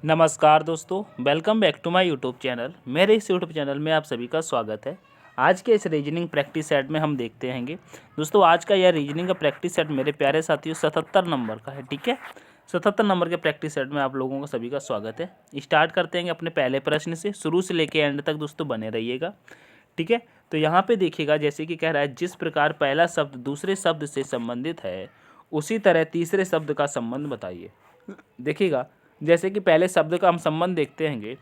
नमस्कार दोस्तों, welcome back to my YouTube channel. मेरे इस यूट्यूब चैनल में आप सभी का स्वागत है। आज के इस रीजनिंग प्रैक्टिस सेट में हम देखते हैंगे दोस्तों। आज का यह रीजनिंग का प्रैक्टिस सेट मेरे प्यारे साथियों 77 नंबर का है। ठीक है, 77 नंबर के प्रैक्टिस सेट में आप लोगों का सभी का स्वागत है। स्टार्ट करते हैं अपने पहले प्रश्न से। शुरू से लेकर एंड तक दोस्तों बने रहिएगा। ठीक है, तो यहाँ पे देखिएगा, जैसे कि कह रहा है, जिस प्रकार पहला शब्द दूसरे शब्द से संबंधित है उसी तरह तीसरे शब्द का संबंध बताइए। देखिएगा, जैसे कि पहले शब्द का हम संबंध देखते हैंगे।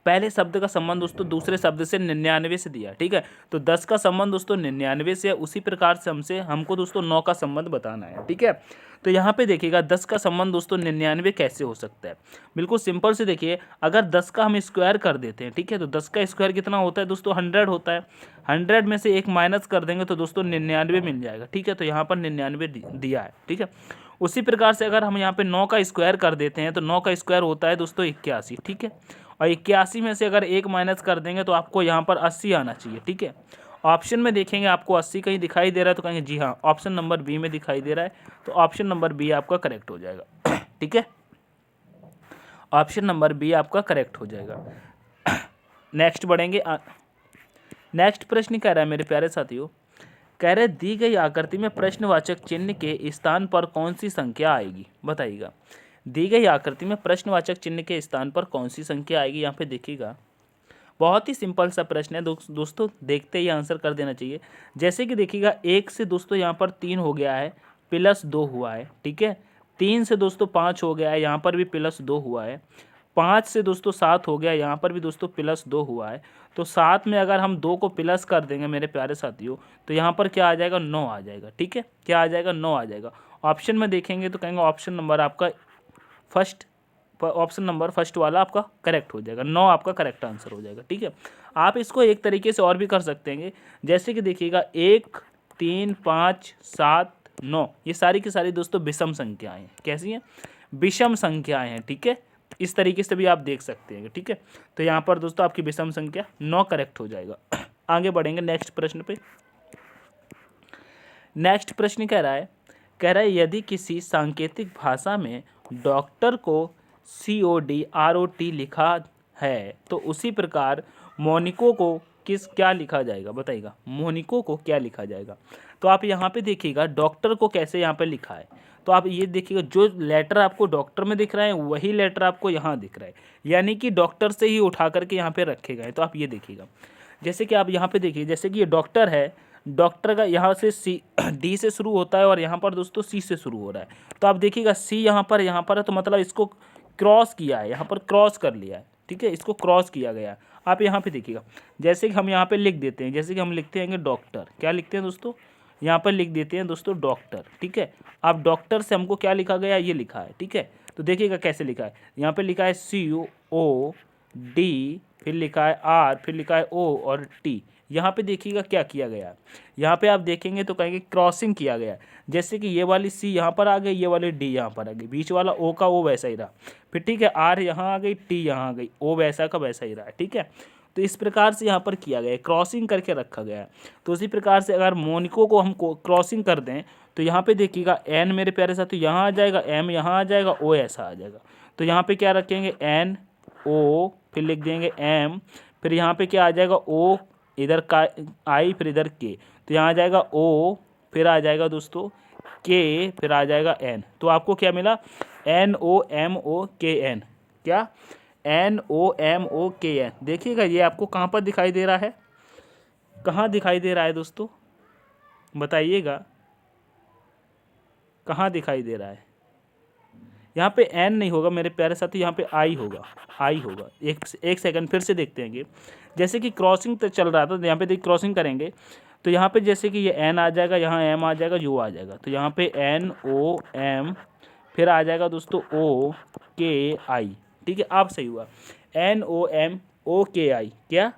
पहले शब्द का संबंध दोस्तों दूसरे शब्द से 99 से दिया। ठीक है, तो 10 का संबंध दोस्तों 99 से है। उसी प्रकार से हमको दोस्तों 9 का संबंध बताना है। ठीक है, तो यहाँ पे देखिएगा 10 का संबंध दोस्तों 99 कैसे हो सकता है। बिल्कुल सिंपल से देखिए, अगर 10 का हम स्क्वायर कर देते हैं, ठीक है, तो 10 का स्क्वायर कितना होता है दोस्तों 100 होता है। 100 में से एक माइनस कर देंगे तो दोस्तों 99 मिल जाएगा। ठीक है, तो यहाँ पर 99 दिया है। ठीक है, उसी प्रकार से अगर हम यहाँ पे 9 का स्क्वायर कर देते हैं तो 9 का स्क्वायर होता है दोस्तों 81। ठीक है, और 81 में से अगर एक माइनस कर देंगे तो आपको यहाँ पर 80 आना चाहिए। ठीक है, ऑप्शन में देखेंगे आपको 80 कहीं दिखाई दे रहा है तो कहेंगे जी हाँ, ऑप्शन नंबर बी में दिखाई दे रहा है, तो ऑप्शन नंबर बी आपका करेक्ट हो जाएगा। ठीक है, ऑप्शन नंबर बी आपका करेक्ट हो जाएगा। नेक्स्ट बढ़ेंगे। नेक्स्ट प्रश्न कह रहा है मेरे प्यारे साथियों, कह रहे दी गई आकृति में प्रश्नवाचक चिन्ह के स्थान पर कौन सी संख्या आएगी, बताइएगा। दी गई आकृति में प्रश्नवाचक चिन्ह के स्थान पर कौन सी संख्या आएगी। यहाँ पे देखिएगा, बहुत ही सिंपल सा प्रश्न है दोस्तों, देखते ही आंसर कर देना चाहिए। जैसे कि देखिएगा, 1 से दोस्तों यहाँ पर 3 हो गया है, +2 हुआ है। ठीक है, 3 से दोस्तों 5 हो गया है, यहाँ पर भी +2 हुआ है। 5 से दोस्तों 7 हो गया, यहाँ पर भी दोस्तों +2 हुआ है। तो 7 में अगर हम 2 को प्लस कर देंगे मेरे प्यारे साथियों, तो यहाँ पर क्या आ जाएगा, 9 आ जाएगा। ठीक है, क्या आ जाएगा, 9 आ जाएगा। ऑप्शन में देखेंगे तो कहेंगे ऑप्शन नंबर आपका ऑप्शन नंबर फर्स्ट वाला आपका करेक्ट हो जाएगा। 9 आपका करेक्ट आंसर हो जाएगा। ठीक है, आप इसको एक तरीके से और भी कर सकते हैं, जैसे कि देखिएगा 1, 3, 5, 7, 9 ये सारी की सारी दोस्तों विषम संख्याएं हैं। कैसी हैं, विषम संख्याएं हैं। ठीक है, इस तरीके से भी आप देख सकते हैं। ठीक है, तो यहाँ पर दोस्तों आपकी विषम संख्या 9 करेक्ट हो जाएगा। आगे बढ़ेंगे नेक्स्ट प्रश्न पे। नेक्स्ट प्रश्न कह रहा है यदि किसी सांकेतिक भाषा में डॉक्टर को CODROT लिखा है तो उसी प्रकार मोनिको को क्या लिखा जाएगा, बताइएगा। मोनिको को क्या लिखा जाएगा। तो आप यहाँ पे देखिएगा डॉक्टर को कैसे यहाँ पे लिखा है, तो आप ये देखिएगा, जो लेटर आपको डॉक्टर में दिख रहा है वही लेटर आपको यहाँ दिख रहा है, यानी कि डॉक्टर से ही उठा करके यहाँ पे रखे गए। तो आप ये देखिएगा, जैसे कि आप यहाँ पे देखिए, जैसे कि ये डॉक्टर है, डॉक्टर का यहाँ से D से शुरू होता है और यहाँ पर दोस्तों C से शुरू हो रहा है। तो आप देखिएगा C यहाँ पर है, तो मतलब इसको क्रॉस किया है, यहाँ पर क्रॉस कर लिया है। ठीक है, इसको क्रॉस किया गया है। आप यहाँ पे देखिएगा, जैसे कि हम यहाँ पे लिख देते हैं, जैसे कि हम लिखते हैं डॉक्टर, क्या लिखते हैं दोस्तों, यहाँ पर लिख देते हैं दोस्तों डॉक्टर। ठीक है, अब डॉक्टर से हमको क्या लिखा गया, ये लिखा है। ठीक है, तो देखिएगा कैसे लिखा है, यहाँ पे लिखा है COD, फिर लिखा है R, फिर लिखा है O और T। यहाँ पे देखिएगा क्या किया गया, यहाँ पे आप देखेंगे तो कहेंगे क्रॉसिंग किया गया है। जैसे कि ये वाली C यहाँ पर आ गई, ये वाली D यहाँ पर आ गई, बीच वाला O का O वैसा ही रहा। फिर ठीक है, R यहाँ आ गई, T यहाँ आ गई, O वैसा का वैसा ही रहा। ठीक है, तो इस प्रकार से यहाँ पर किया गया है, क्रॉसिंग करके रखा गया है। तो उसी प्रकार से अगर मोनिको को हम क्रॉसिंग कर दें तो यहाँ पे देखिएगा N मेरे प्यारे साथ यहाँ आ जाएगा, M यहाँ आ जाएगा, O ऐसा आ जाएगा। तो यहाँ पे क्या रखेंगे, NO, फिर लिख देंगे M, फिर यहाँ पे क्या आ जाएगा, O, इधर का I, फिर इधर K, तो यहाँ आ जाएगा O, फिर आ जाएगा दोस्तों K, फिर आ जाएगा N। तो आपको क्या मिला, NOMOKN, क्या, NOMOKN। देखिएगा ये आपको कहाँ पर दिखाई दे रहा है, कहाँ दिखाई दे रहा है दोस्तों, बताइएगा कहाँ दिखाई दे रहा है। यहाँ पे N नहीं होगा मेरे प्यारे साथी, यहाँ पे I होगा, I होगा। एक सेकंड फिर से देखते हैं। जैसे कि क्रॉसिंग तो चल रहा था, तो यहाँ पे देख क्रॉसिंग करेंगे तो यहाँ पे जैसे कि ये N आ जाएगा, यहाँ M आ जाएगा, U आ जाएगा। तो यहाँ पे NOM, फिर आ जाएगा दोस्तों OKI। ठीक है, आप सही हुआ, NOMOKI, क्या,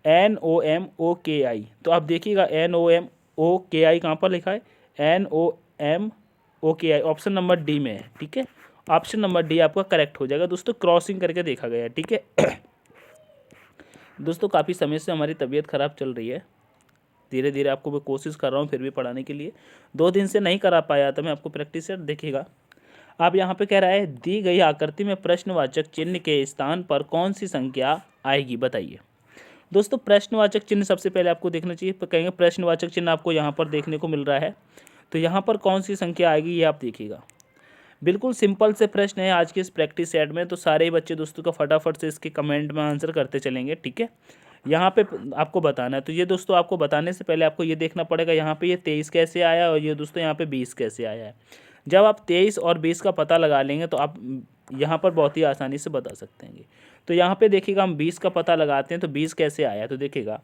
NOMOKI। तो आप देखिएगा NOMOKI कहाँ पर लिखा है, NOMOKI ऑप्शन नंबर D में है। ठीक है, ऑप्शन नंबर D आपका करेक्ट हो जाएगा दोस्तों, क्रॉसिंग करके देखा गया है। ठीक है दोस्तों, काफ़ी समय से हमारी तबीयत ख़राब चल रही है, धीरे धीरे आपको मैं कोशिश कर रहा हूँ फिर भी पढ़ाने के लिए। 2 दिन से नहीं करा पाया था मैं आपको प्रैक्टिस सेट। देखिएगा अब यहाँ पे कह रहा है दी गई आकृति में प्रश्नवाचक चिन्ह के स्थान पर कौन सी संख्या आएगी, बताइए। दोस्तों प्रश्नवाचक चिन्ह सबसे पहले आपको देखना चाहिए, कहेंगे प्रश्नवाचक चिन्ह आपको यहाँ पर देखने को मिल रहा है, तो यहाँ पर कौन सी संख्या आएगी ये आप देखिएगा। बिल्कुल सिंपल से प्रश्न है आज के इस प्रैक्टिस सेट में, तो सारे ही बच्चे दोस्तों का फटाफट से इसके कमेंट में आंसर करते चलेंगे, ठीक है। यहाँ पे आपको बताना है, तो ये दोस्तों आपको बताने से पहले आपको ये देखना पड़ेगा यहाँ पे ये 23 कैसे आया और ये दोस्तों यहाँ पे 20 कैसे आया है। जब आप 23 और 20 का पता लगा लेंगे तो आप यहाँ पर बहुत ही आसानी से बता सकते हैं। तो यहाँ पे देखिएगा हम 20 का पता लगाते हैं, तो 20 कैसे आया, तो देखिएगा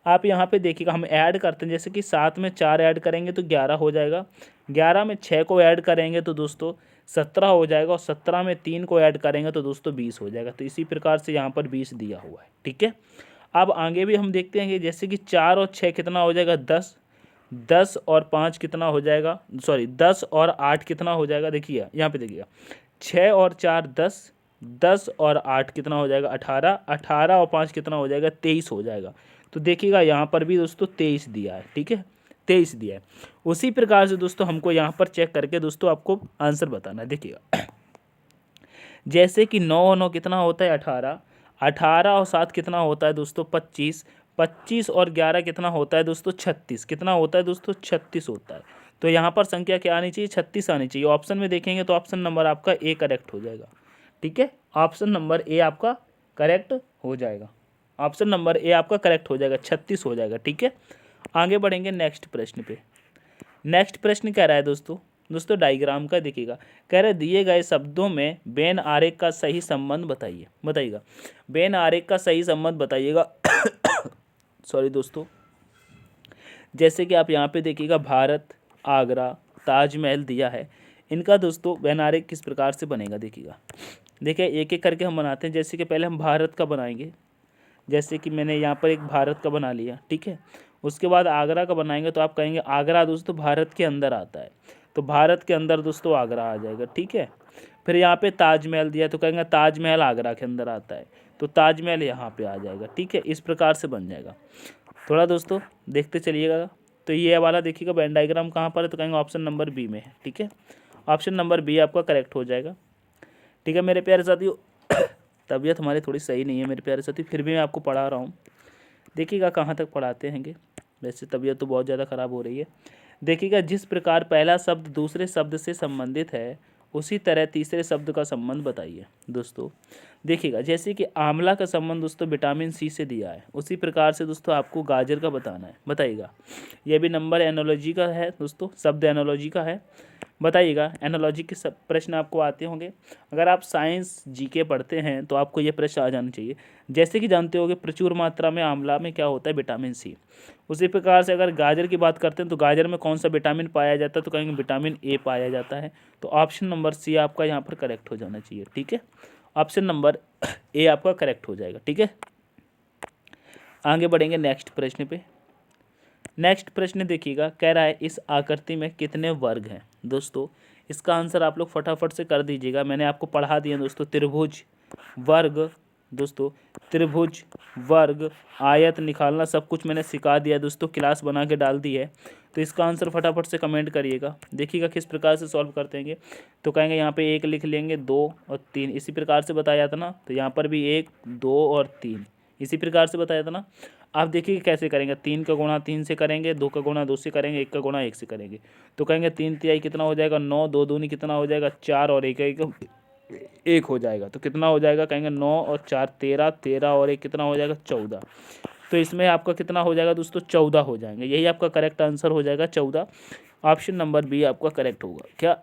आप यहाँ पे देखिएगा हम ऐड करते हैं, जैसे कि 7 में 4 ऐड करेंगे तो 11 हो जाएगा, 11 में 6 को ऐड करेंगे तो दोस्तों 17 हो जाएगा, और 17 में 3 को ऐड करेंगे तो दोस्तों 20 हो जाएगा। तो इसी प्रकार से यहाँ पर 20 दिया हुआ है, ठीक है। अब आगे भी हम देखते हैं कि जैसे कि 4 और 6 कितना हो जाएगा, 10, 10 और 5 कितना हो जाएगा, सॉरी 10 और 8 कितना हो जाएगा, देखिए यहाँ पे देखिएगा 6 और 4 10, 10 और 8 कितना हो जाएगा 18, 18 और 5 कितना हो जाएगा 23 हो जाएगा। तो देखिएगा यहाँ पर भी दोस्तों 23 दिया है, ठीक है, 23 दिया है। उसी प्रकार से दोस्तों हमको यहाँ पर चेक करके दोस्तों आपको आंसर बताना है, देखिएगा जैसे कि 9 और 9 कितना होता है 18, 18 और 7 कितना होता है दोस्तों 25, 25 और 11 कितना होता है दोस्तों 36, कितना होता है दोस्तों 36 होता है। तो यहाँ पर संख्या क्या आनी चाहिए 36 आनी चाहिए। ऑप्शन में देखेंगे तो ऑप्शन नंबर आपका ए करेक्ट हो जाएगा, ठीक है, ऑप्शन नंबर ए आपका करेक्ट हो जाएगा, ऑप्शन नंबर ए आपका करेक्ट हो जाएगा, 36 हो जाएगा, ठीक है। आगे बढ़ेंगे नेक्स्ट प्रश्न पे। नेक्स्ट प्रश्न कह रहा है दोस्तों डायग्राम का देखिएगा, कह रहे दिए गए शब्दों में वेन आरेख का सही संबंध बताइएगा वेन आरेख का सही संबंध बताइएगा सॉरी दोस्तों, जैसे कि आप यहाँ पे देखिएगा भारत, आगरा, ताजमहल दिया है, इनका दोस्तों वेन आरेख किस प्रकार से बनेगा देखिएगा। देखिए एक एक करके हम बनाते हैं, जैसे कि पहले हम भारत का बनाएंगे, जैसे कि मैंने यहाँ पर एक भारत का बना लिया, ठीक है। उसके बाद आगरा का बनाएंगे, तो आप कहेंगे आगरा दोस्तों भारत के अंदर आता है, तो भारत के अंदर दोस्तों आगरा आ जाएगा, ठीक है। फिर यहाँ पे ताजमहल दिया, तो कहेंगे ताजमहल आगरा के अंदर आता है, तो ताजमहल यहाँ पे आ जाएगा, ठीक है। इस प्रकार से बन जाएगा। थोड़ा दोस्तों देखते चलिएगा, तो ये वाला देखिएगा वेन डायग्राम कहाँ पर है, तो कहेंगे ऑप्शन नंबर बी में है, ठीक है, ऑप्शन नंबर बी आपका करेक्ट हो जाएगा, ठीक है। मेरे प्यारे साथियों तबीयत हमारी थोड़ी सही नहीं है मेरे प्यारे साथी, फिर भी मैं आपको पढ़ा रहा हूँ, देखिएगा कहाँ तक पढ़ाते हैंगे। वैसे तबीयत तो बहुत ज़्यादा ख़राब हो रही है। देखिएगा जिस प्रकार पहला शब्द दूसरे शब्द से संबंधित है उसी तरह तीसरे शब्द का संबंध बताइए। दोस्तों देखिएगा जैसे कि आंवला का संबंध दोस्तों विटामिन सी से दिया है, उसी प्रकार से दोस्तों आपको गाजर का बताना है, बताइएगा। यह भी नंबर एनोलॉजी का है दोस्तों, शब्द एनोलॉजी का है, बताइएगा। एनोलॉजी के सब प्रश्न आपको आते होंगे, अगर आप साइंस जीके पढ़ते हैं तो आपको ये प्रश्न आ जाना चाहिए। जैसे कि जानते होंगे प्रचुर मात्रा में आंवला में क्या होता है विटामिन सी, उसी प्रकार से अगर गाजर की बात करते हैं तो गाजर में कौन सा विटामिन पाया जाता है, तो कहेंगे विटामिन ए पाया जाता है। तो ऑप्शन नंबर सी आपका यहाँ पर करेक्ट हो जाना चाहिए, ठीक है, ऑप्शन नंबर ए आपका करेक्ट हो जाएगा, ठीक है। आगे बढ़ेंगे नेक्स्ट प्रश्न पे। नेक्स्ट प्रश्न देखिएगा, कह रहा है इस आकृति में कितने वर्ग हैं। दोस्तों इसका आंसर आप लोग फटाफट से कर दीजिएगा, मैंने आपको पढ़ा दिया दोस्तों, त्रिभुज, वर्ग, दोस्तों त्रिभुज, वर्ग, आयत निकालना सब कुछ मैंने सिखा दिया दोस्तों, क्लास बना के डाल दी है। तो इसका आंसर फटाफट से कमेंट करिएगा, देखिएगा किस प्रकार से सॉल्व करते हैं। तो कहेंगे यहाँ पे 1 लिख लेंगे, 2 और 3, इसी प्रकार से बताया था ना, तो यहाँ पर भी 1, 2 और 3 इसी प्रकार से बताया था ना। आप देखिए कैसे करेंगे, 3 का गुणा 3 से करेंगे, 2 का गुणा 2 से करेंगे, 1 का गुणा 1 से करेंगे। तो कहेंगे 3 तिहाई कितना हो जाएगा 9, 2 दूनी कितना हो जाएगा 4 और 1 हो जाएगा। तो कितना हो जाएगा, कहेंगे 9 और 4 13, 13 और 1 कितना हो जाएगा 14। तो इसमें आपका कितना हो जाएगा दोस्तों 14 हो जाएंगे, यही आपका करेक्ट आंसर हो जाएगा 14। ऑप्शन नंबर बी आपका करेक्ट होगा, क्या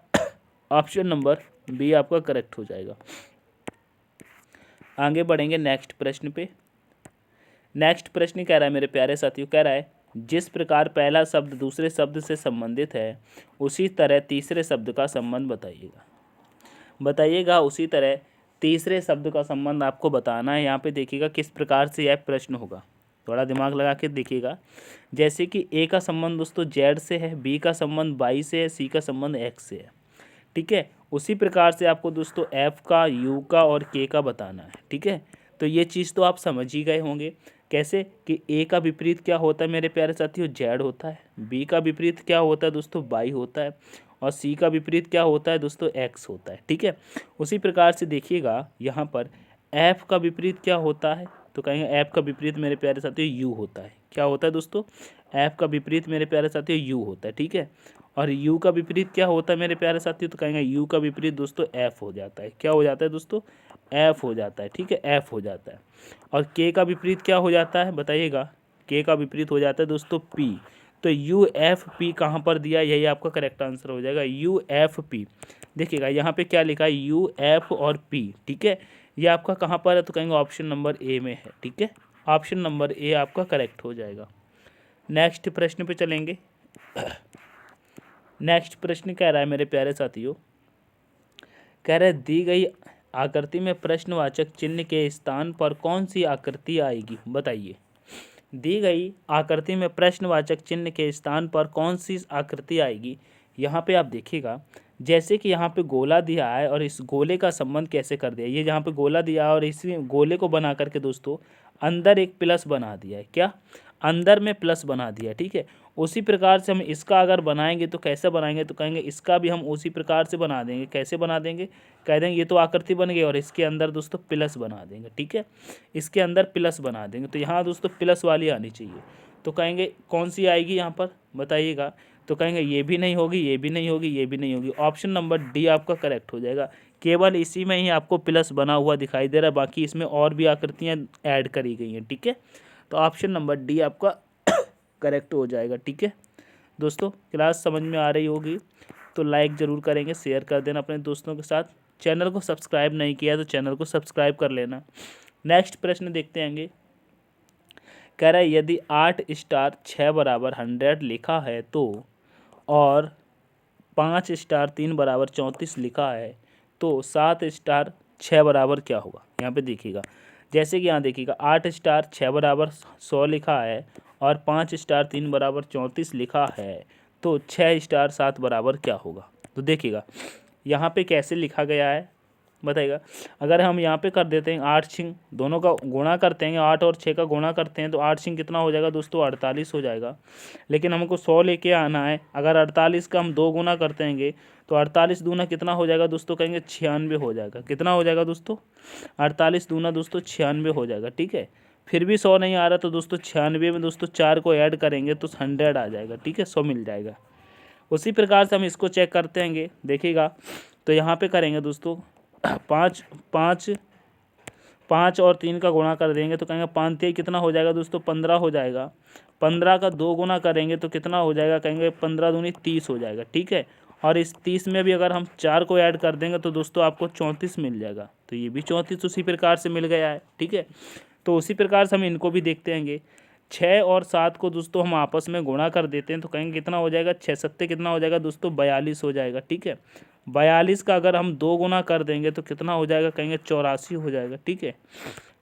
ऑप्शन नंबर बी आपका करेक्ट हो जाएगा। आगे बढ़ेंगे नेक्स्ट प्रश्न पे। नेक्स्ट प्रश्न कह रहा है मेरे प्यारे साथियों, कह रहा है जिस प्रकार पहला शब्द दूसरे शब्द से संबंधित है उसी तरह तीसरे शब्द का संबंध बताइएगा। उसी तरह तीसरे शब्द का संबंध आपको बताना है। यहाँ पे देखिएगा किस प्रकार से यह प्रश्न होगा, थोड़ा दिमाग लगा के देखिएगा। जैसे कि ए का संबंध दोस्तों जेड से है, बी का संबंध वाई से है, सी का संबंध एक्स से है, ठीक है। उसी प्रकार से आपको दोस्तों एफ का, यू का और के का बताना है, ठीक है। तो ये चीज़ तो आप समझ ही गए होंगे, कैसे कि ए का विपरीत क्या होता है मेरे प्यारे साथियों जेड होता है, बी का विपरीत क्या होता है दोस्तों वाई होता है, और सी का विपरीत क्या होता है दोस्तों, एक्स होता है। ठीक है, उसी प्रकार से देखिएगा यहाँ पर एफ का विपरीत क्या होता है, तो कहेंगे एफ का विपरीत मेरे प्यारे साथियों यू होता है। क्या होता है दोस्तों, एफ का विपरीत मेरे प्यारे साथियों यू होता है। ठीक है, और यू का विपरीत क्या होता है मेरे प्यारे साथियों, तो कहेंगे यू का विपरीत दोस्तों एफ हो जाता है। क्या हो जाता है दोस्तों, एफ हो जाता है। ठीक है, एफ हो जाता है। और के का विपरीत क्या हो जाता है बताइएगा, के का विपरीत हो जाता है दोस्तों पी। तो यू एफ पी कहाँ पर दिया, यही आपका करेक्ट आंसर हो जाएगा, यू एफ पी। देखिएगा यहाँ पे क्या लिखा है, यू एफ और पी। ठीक है, ये आपका कहाँ पर है, तो कहेंगे ऑप्शन नंबर ए में है। ठीक है, ऑप्शन नंबर ए आपका करेक्ट हो जाएगा। नेक्स्ट प्रश्न पे चलेंगे। नेक्स्ट प्रश्न कह रहा है मेरे प्यारे साथियों, कह रहा है दी गई आकृति में प्रश्नवाचक चिन्ह के स्थान पर कौन सी आकृति आएगी, बताइए। दी गई आकृति में प्रश्नवाचक चिन्ह के स्थान पर कौन सी आकृति आएगी। यहाँ पे आप देखिएगा, जैसे कि यहाँ पे गोला दिया है और इस गोले का संबंध कैसे कर दिया, ये जहाँ पे गोला दिया है और इसी गोले को बना करके दोस्तों अंदर एक प्लस बना दिया है। क्या, अंदर में प्लस बना दिया। ठीक है, उसी प्रकार से हम इसका अगर बनाएंगे तो कैसे बनाएंगे, तो कहेंगे इसका भी हम उसी प्रकार से बना देंगे। कैसे बना देंगे, कह देंगे ये तो आकृति बन गई और इसके अंदर दोस्तों प्लस बना देंगे। ठीक है, इसके अंदर प्लस बना देंगे, तो यहाँ दोस्तों प्लस वाली आनी चाहिए। तो कहेंगे कौन सी आएगी यहाँ पर बताइएगा, तो कहेंगे ये भी नहीं होगी, ये भी नहीं होगी, ये भी नहीं होगी। ऑप्शन नंबर डी आपका करेक्ट हो जाएगा। केवल इसी में ही आपको प्लस बना हुआ दिखाई दे रहा है, बाकी इसमें और भी आकृतियाँ ऐड करी गई हैं। ठीक है, तो ऑप्शन नंबर डी आपका करेक्ट हो जाएगा। ठीक है दोस्तों, क्लास समझ में आ रही होगी तो लाइक ज़रूर करेंगे, शेयर कर देना अपने दोस्तों के साथ। चैनल को सब्सक्राइब नहीं किया तो चैनल को सब्सक्राइब कर लेना। नेक्स्ट प्रश्न देखते हैं। कह रहा है यदि 8 स्टार 6 बराबर 100 लिखा है तो, और 5 स्टार 3 बराबर 34 लिखा है तो 7 स्टार 6 बराबर क्या होगा। यहाँ पे देखिएगा, जैसे कि यहाँ देखिएगा 8 स्टार 6 बराबर 100 लिखा है और 5 स्टार 3 बराबर 34 लिखा है, तो 6 स्टार 7 बराबर क्या होगा। तो देखिएगा यहाँ पे कैसे लिखा गया है बताइएगा। अगर हम यहाँ पे कर देते हैं 8 छिंग, दोनों का गुणा करते हैं, 8 और 6 का गुणा करते हैं तो 8 छिंग कितना हो जाएगा दोस्तों, 48 हो जाएगा। लेकिन हमको 100 लेके आना है, अगर 48 का हम 2 गुना करते हैं तो 48 दूना कितना हो जाएगा दोस्तों, कहेंगे 96 हो जाएगा। कितना हो जाएगा दोस्तों, 48 दूना दोस्तों 96 हो जाएगा। ठीक है, फिर भी 100 नहीं आ रहा तो दोस्तों 96 में दोस्तों 4 को ऐड करेंगे तो 100 आ जाएगा। ठीक है, 100 मिल जाएगा। उसी प्रकार से हम इसको चेक करते हैं, देखिएगा तो यहाँ पे करेंगे दोस्तों 5 और 3 का गुणा कर देंगे तो कहेंगे 5 3 कितना हो जाएगा दोस्तों, 15 हो जाएगा। 15 का 2 गुना करेंगे तो कितना हो जाएगा, कहेंगे 15 दूनी 30 हो जाएगा। ठीक है, और इस 30 में भी अगर हम 4 को ऐड कर देंगे तो दोस्तों आपको 34 मिल जाएगा। तो ये भी 34 उसी प्रकार से मिल गया है। ठीक है, तो उसी प्रकार से हम इनको भी देखते हैं। 6 और 7 को दोस्तों हम आपस में गुणा कर देते हैं तो कहेंगे कितना हो जाएगा, 6 सत्ते कितना हो जाएगा दोस्तों, 42 हो जाएगा। ठीक है, 42 का अगर हम 2 गुना कर देंगे तो कितना हो जाएगा, कहेंगे 84 हो जाएगा। ठीक है,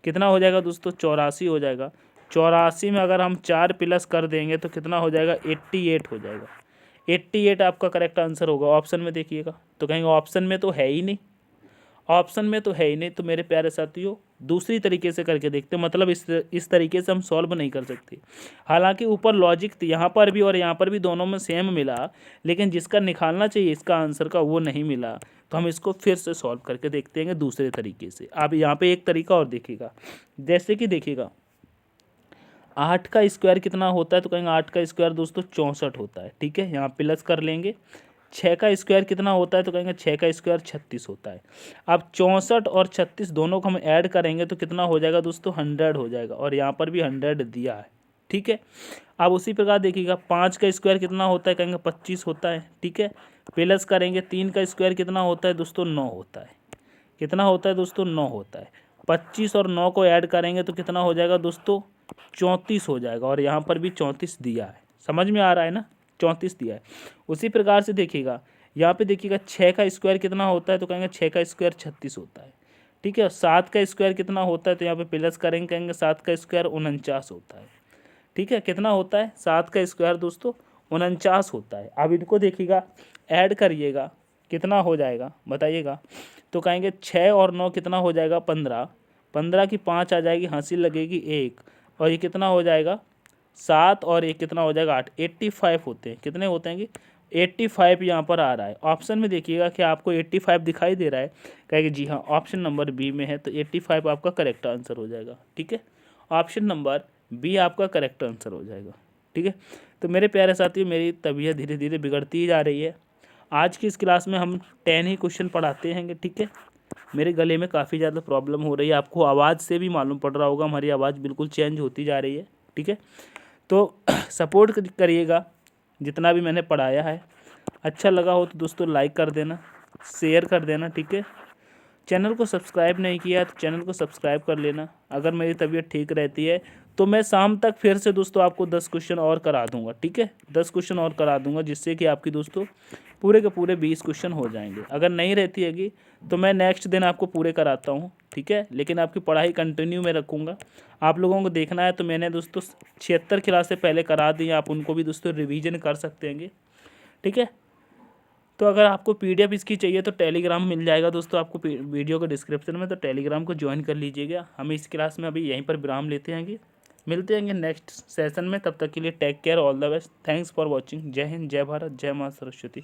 कितना हो जाएगा दोस्तों, 84 हो जाएगा। 84 में अगर हम 4 प्लस कर देंगे तो कितना हो जाएगा, 88 हो जाएगा। 88 आपका करेक्ट आंसर होगा। ऑप्शन में देखिएगा तो कहेंगे ऑप्शन में तो है ही नहीं, ऑप्शन में तो है ही नहीं। तो मेरे प्यारे साथियों दूसरी तरीके से करके देखते हैं, मतलब इस तरीके से हम सॉल्व नहीं कर सकते। हालांकि ऊपर लॉजिक यहाँ पर भी और यहाँ पर भी दोनों में सेम मिला, लेकिन जिसका निकालना चाहिए इसका आंसर का वो नहीं मिला। तो हम इसको फिर से सॉल्व करके देखते हैं दूसरे तरीके से। अब यहाँ पे एक तरीका और देखिएगा, जैसे कि देखिएगा 8 का स्क्वायर कितना होता है, तो कहेंगे 8 का स्क्वायर दोस्तों 64 होता है। ठीक है, यहाँ प्लस कर लेंगे। 6 का स्क्वायर कितना होता है, तो कहेंगे 6 का स्क्वायर 36 होता है। अब 64 और 36 दोनों को हम ऐड करेंगे तो कितना हो जाएगा दोस्तों, 100 हो जाएगा। और यहाँ पर भी 100 दिया है। ठीक है, अब उसी प्रकार देखिएगा 5 का स्क्वायर कितना होता है, कहेंगे 25 होता है। ठीक है, प्लस करेंगे 3 का स्क्वायर कितना होता है दोस्तों, 9 होता है। कितना होता है दोस्तों, 9 होता है। 25 और 9 को ऐड करेंगे तो कितना हो जाएगा दोस्तों, 34 हो जाएगा। और यहाँ पर भी 34 दिया है, समझ में आ रहा है ना, 34 दिया है। उसी प्रकार से देखिएगा यहाँ पे देखिएगा 6 का स्क्वायर कितना होता है, तो कहेंगे 6 का स्क्वायर 36 होता है। ठीक है, 7 का स्क्वायर कितना होता है, तो यहाँ पे प्लस करेंगे, कहेंगे 7 का स्क्वायर 49 होता है। ठीक है, कितना होता है, 7 का स्क्वायर दोस्तों 49 होता है। अब इनको देखिएगा ऐड करिएगा कितना हो जाएगा बताइएगा, तो कहेंगे 6 और 9 कितना हो जाएगा, 15। 15 की 5 आ जाएगी, हंसी लगेगी 1, और ये कितना हो जाएगा 7 और 1 कितना हो जाएगा 8। 85 होते हैं, कितने होते हैं कि 85 यहाँ पर आ रहा है। ऑप्शन में देखिएगा कि आपको 85 दिखाई दे रहा है, कहेंगे जी हाँ ऑप्शन नंबर बी में है, तो 85 आपका करेक्ट आंसर हो जाएगा। ठीक है, ऑप्शन नंबर बी आपका करेक्ट आंसर हो जाएगा। ठीक है, तो मेरे प्यारे साथियों मेरी तबीयत धीरे धीरे बिगड़ती ही जा रही है। आज की इस क्लास में हम 10 ही क्वेश्चन पढ़ाते हैं। ठीक है, मेरे गले में काफ़ी ज़्यादा प्रॉब्लम हो रही है, आपको आवाज़ से भी मालूम पड़ रहा होगा हमारी आवाज़ बिल्कुल चेंज होती जा रही है। ठीक है, तो सपोर्ट करिएगा जितना भी मैंने पढ़ाया है। अच्छा लगा हो तो दोस्तों लाइक कर देना, शेयर कर देना। ठीक है, चैनल को सब्सक्राइब नहीं किया तो चैनल को सब्सक्राइब कर लेना। अगर मेरी तबीयत ठीक रहती है तो मैं शाम तक फिर से दोस्तों आपको 10 क्वेश्चन और करा दूंगा। ठीक है, 10 क्वेश्चन और करा दूंगा, जिससे कि आपकी दोस्तों पूरे के पूरे 20 क्वेश्चन हो जाएंगे। अगर नहीं रहती हैगी तो मैं नेक्स्ट दिन आपको पूरे कराता हूँ। ठीक है, लेकिन आपकी पढ़ाई कंटिन्यू में रखूँगा। आप लोगों को देखना है तो मैंने दोस्तों 76 क्लास से पहले करा दी, आप उनको भी दोस्तों रिवीजन कर सकते हैं। ठीक है, तो अगर आपको पीडीएफ इसकी चाहिए तो टेलीग्राम मिल जाएगा दोस्तों आपको वीडियो के डिस्क्रिप्शन में, तो टेलीग्राम को ज्वाइन कर लीजिएगा। हम इस क्लास में अभी यहीं पर विराम लेते हैं, मिलते हैं नेक्स्ट सेशन में। तब तक के लिए take care, all the best, thanks for watching. जय हिंद, जय भारत, जय माँ सरस्वती।